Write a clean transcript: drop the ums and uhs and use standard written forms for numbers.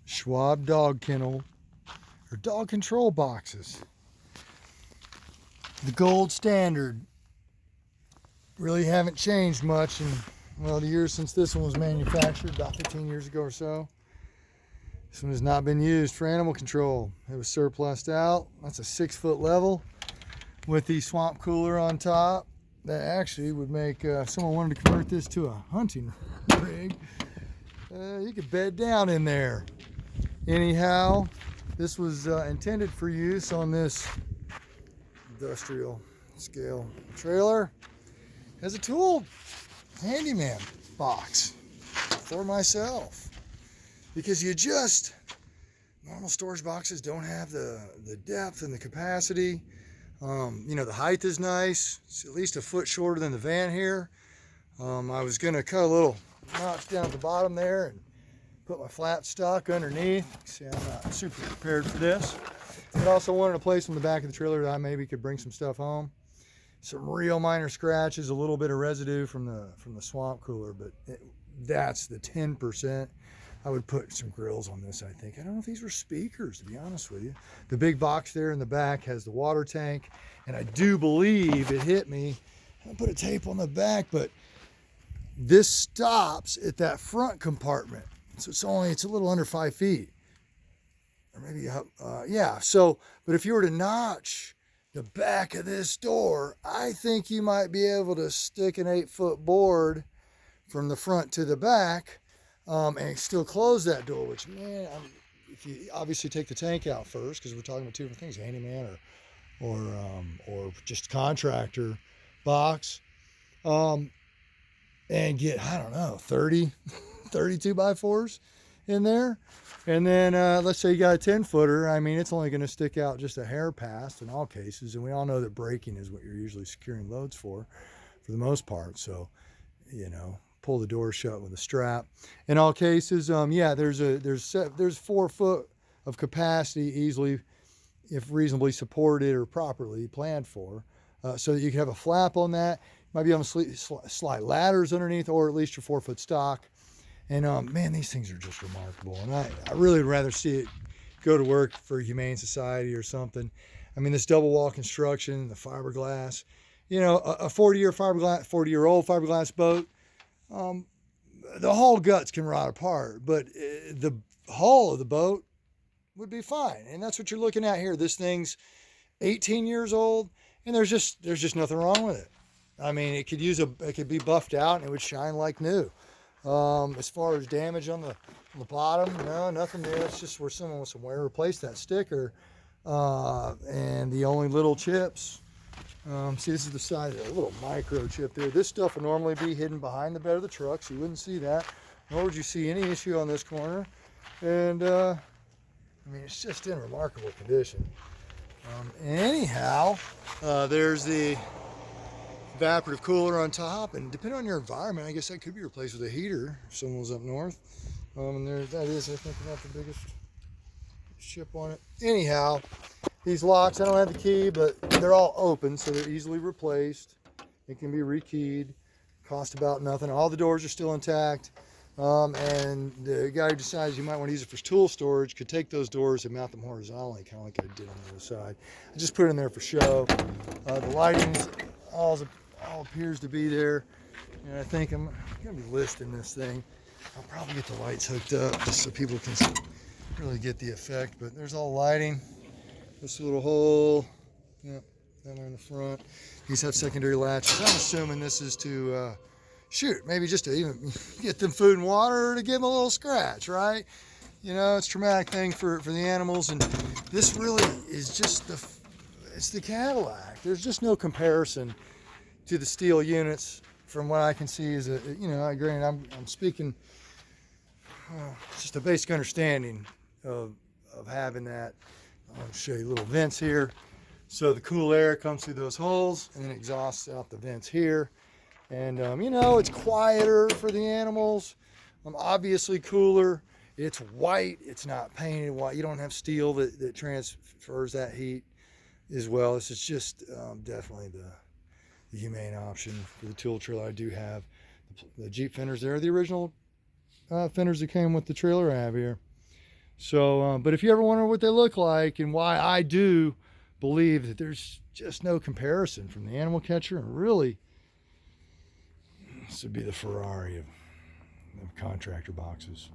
SWAB dog kennel or dog control boxes. The gold standard. Really haven't changed much in, well, the years since this one was manufactured, about 15 years ago or so. This one has not been used for animal control. It was surplused out. That's a 6-foot level with the swamp cooler on top. That actually would make, if someone wanted to convert this to a hunting rig, you could bed down in there. Anyhow, this was intended for use on this industrial scale trailer as a tool handyman box for myself, because normal storage boxes don't have the depth and the capacity. The height is nice. It's at least a foot shorter than the van here. I was gonna cut a little notch down at the bottom there and put my flat stock underneath. See, I'm not super prepared for this. But also wanted a place on the back of the trailer that I maybe could bring some stuff home. Some real minor scratches, a little bit of residue from the swamp cooler, but that's the 10%. I would put some grills on this, I think. I don't know if these were speakers, to be honest with you. The big box there in the back has the water tank, and I do believe it hit me. I put a tape on the back, but this stops at that front compartment. So it's a little under 5 feet. Or maybe, yeah. So, but if you were to notch the back of this door, I think you might be able to stick an 8-foot board from the front to the back and still close that door, which, man, if you obviously take the tank out first, because we're talking about two different things, handyman or just contractor box, and get, I don't know, 30, 32 by 4s in there. And then let's say you got a 10-footer. I mean, it's only going to stick out just a hair past in all cases. And we all know that braking is what you're usually securing loads for the most part. So, pull the door shut with a strap. In all cases, there's 4 foot of capacity easily, if reasonably supported or properly planned for, so that you can have a flap on that. You might be able to slide ladders underneath, or at least your 4-foot stock. And man, these things are just remarkable. And I really would rather see it go to work for a humane society or something. I mean, this double wall construction, the fiberglass, a 40-year-old fiberglass boat, the whole guts can rot apart, but the hull of the boat would be fine. And that's what you're looking at here. This thing's 18 years old, and there's just nothing wrong with it. I mean, it could be buffed out and it would shine like new. As far as damage on the bottom, no, nothing there. It's just where someone with some wear replaced that sticker. And the only little chips, see, this is the size of a little micro chip there. This stuff would normally be hidden behind the bed of the truck, so you wouldn't see that, nor would you see any issue on this corner. And I mean, it's just in remarkable condition. Anyhow, there's the evaporative cooler on top, and depending on your environment, I guess that could be replaced with a heater if someone was up north. And that is, I think, about the biggest chip on it. Anyhow, these locks, I don't have the key, but they're all open, so they're easily replaced. It can be rekeyed, cost about nothing. All the doors are still intact. And the guy who decides you might want to use it for tool storage could take those doors and mount them horizontally, kind of like I did on the other side. I just put it in there for show. The lighting all appears to be there, and I think I'm going to be listing this thing. I'll probably get the lights hooked up just so people can really get the effect, but there's all lighting. This little hole, down there in the front. These have secondary latches. I'm assuming this is to maybe just to even get them food and water, or to give them a little scratch, right? It's a traumatic thing for the animals, and this really is just it's the Cadillac. There's just no comparison to the steel units from what I can see. Is granted, I'm speaking just a basic understanding of having that. I'll show you little vents here. So the cool air comes through those holes and then exhausts out the vents here. And it's quieter for the animals. Obviously cooler. It's white. It's not painted white. You don't have steel that transfers that heat as well. This is just definitely the humane option for the tool trailer. I do have the Jeep fenders there, the original fenders that came with the trailer I have here. So, but if you ever wonder what they look like and why I do believe that there's just no comparison from the animal catcher, and really, this would be the Ferrari of contractor boxes.